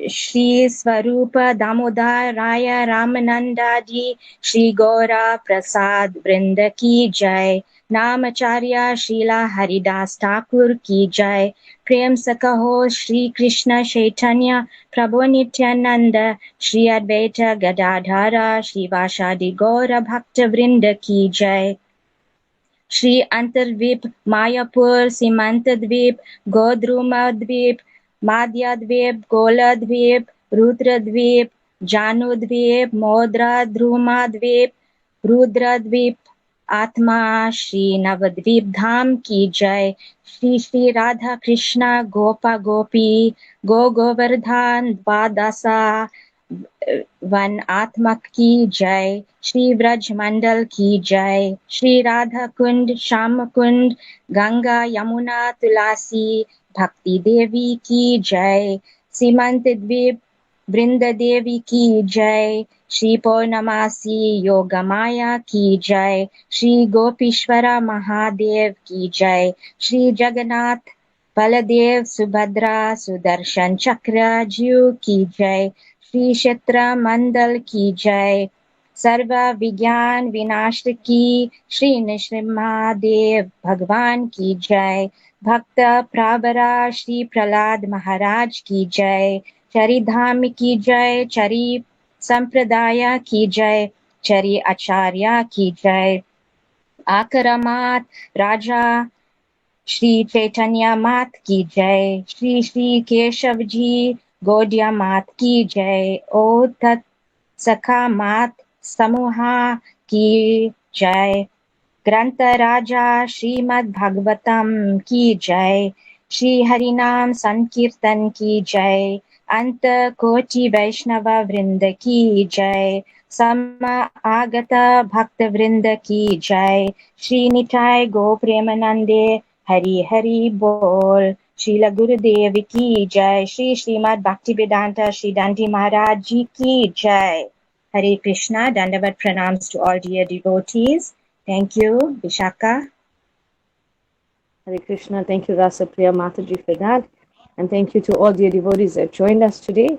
Shri Swarupa Damodar Raya Ramananda Shri Gora Prasad Vrinda ki jai. Namacharya Srila Haridas Thakur ki jai. Prem Sakaho Shri Krishna Chaitanya Prabhu Nityananda Shri Advaita Gadadhara Shri Vashadi Gora Bhakta Vrinda ki jai. Shri Antardvip, Mayapur, Simantadvip, Godrumadvip, Madhyadvip, Goladvip, Rudradvip, Janudvip, Modra Dhrumadvip, Rudradvip, Atma, Shri Navadvip Dham ki jai. Shri Shri Radha Krishna Gopa Gopi, Govardhan Dvadasa, Van Atmak ki jai. Shri Vraj Mandal ki jai. Shri Radha Kund, Sham Kund, Ganga Yamuna Tulasi, Bhakti Devi ki jai. Simantadvip Vrinda Devi ki jai. Shri Purnamasi Yogamaya ki jai. Shri Gopishwara Mahadev ki jai. Shri Jagannath Baladev Subhadra Sudarshan Chakra Jiu ki jai. Shri Kshetra Mandal ki jai. Sarva Vigyan Vinashta ki Shri Nrsimhadev Bhagwan ki jai. Bhakta Pravara Shri Prahlad Maharaj ki jai. Charidham ki jai. Chari Sampradaya ki jai. Chari Acharya ki jai. Akaramat Raja Shri Chaitanya Mat ki jai. Shri Shri Keshav ji Gaudiya Mat ki jai. O Tat Sakha Mat Samuha ki jai. Grantha Raja Srimad Bhagavatam ki jai. Shri Harinam Sankirtan ki jai. Anta Koti Vaishnava Vrinda ki jai. Sama Agata Bhakta Vrinda ki jai. Shri Nitai Go Premanande Hari Hari Bol. Srila Gurudev ki jai. Shri Srimad Bhakti-Vedanta Shri Dandi Maharaj ji ki jai. Hare Krishna, Dandavat pranams to all dear devotees. Thank you, Vishaka. Hare Krishna. Thank you, Rasa Priya Mataji, for that. And thank you to all dear devotees that joined us today.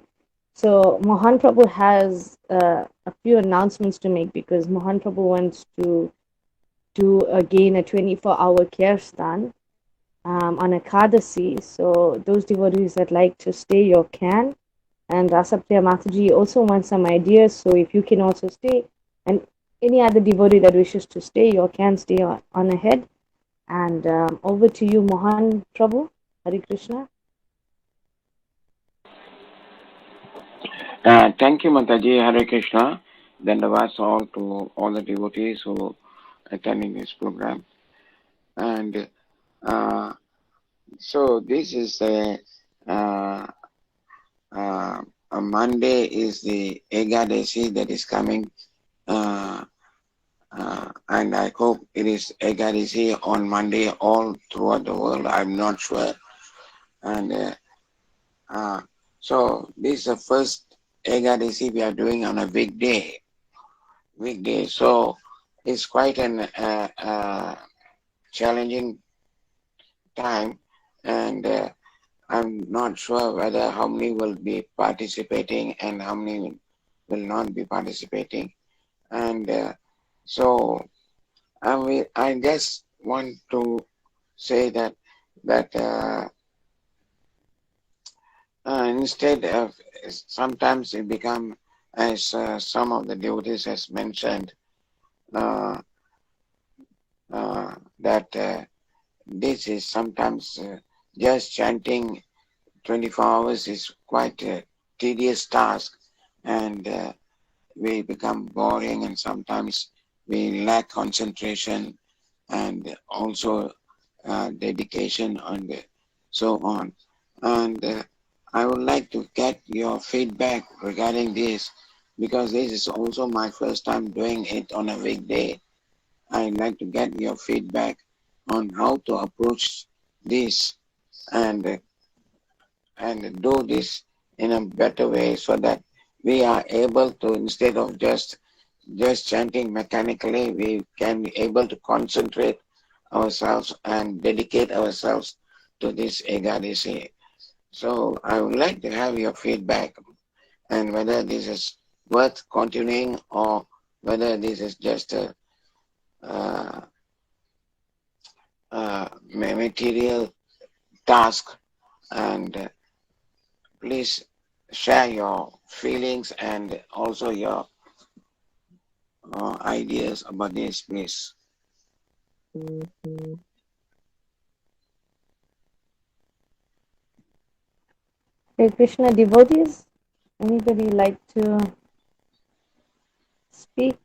So Mohan Prabhu has a few announcements to make because Mohan Prabhu wants to do again a 24-hour kirtan on Ekadasi. So those devotees that like to stay, you can. And Rasapriya Mataji also wants some ideas. So if you can also stay, and any other devotee that wishes to stay, you can stay on ahead. And over to you, Mohan Prabhu. Hare Krishna. Thank you, Mataji. Hare Krishna. Dandavats all to all the devotees who attending this program. And so this is uh, a Monday is the Ekadasi that is coming, and I hope it is Ekadasi on Monday all throughout the world. I'm not sure. And so this is the first Ekadasi we are doing on a weekday. So it's quite an challenging time, and I'm not sure whether how many will be participating and how many will not be participating. And so I just want to say that instead of sometimes it become, as some of the devotees has mentioned, that this is sometimes just chanting 24 hours is quite a tedious task, and we become boring, and sometimes we lack concentration and also dedication and so on. And I would like to get your feedback regarding this, because this is also my first time doing it on a weekday. I'd like to get your feedback on how to approach this and do this in a better way, so that we are able to, instead of just chanting mechanically, we can be able to concentrate ourselves and dedicate ourselves to this Ekadasi. So I would like to have your feedback, and whether this is worth continuing or whether this is just a material task. And please share your feelings and also your ideas about this, please. Hare Krishna devotees, anybody like to speak?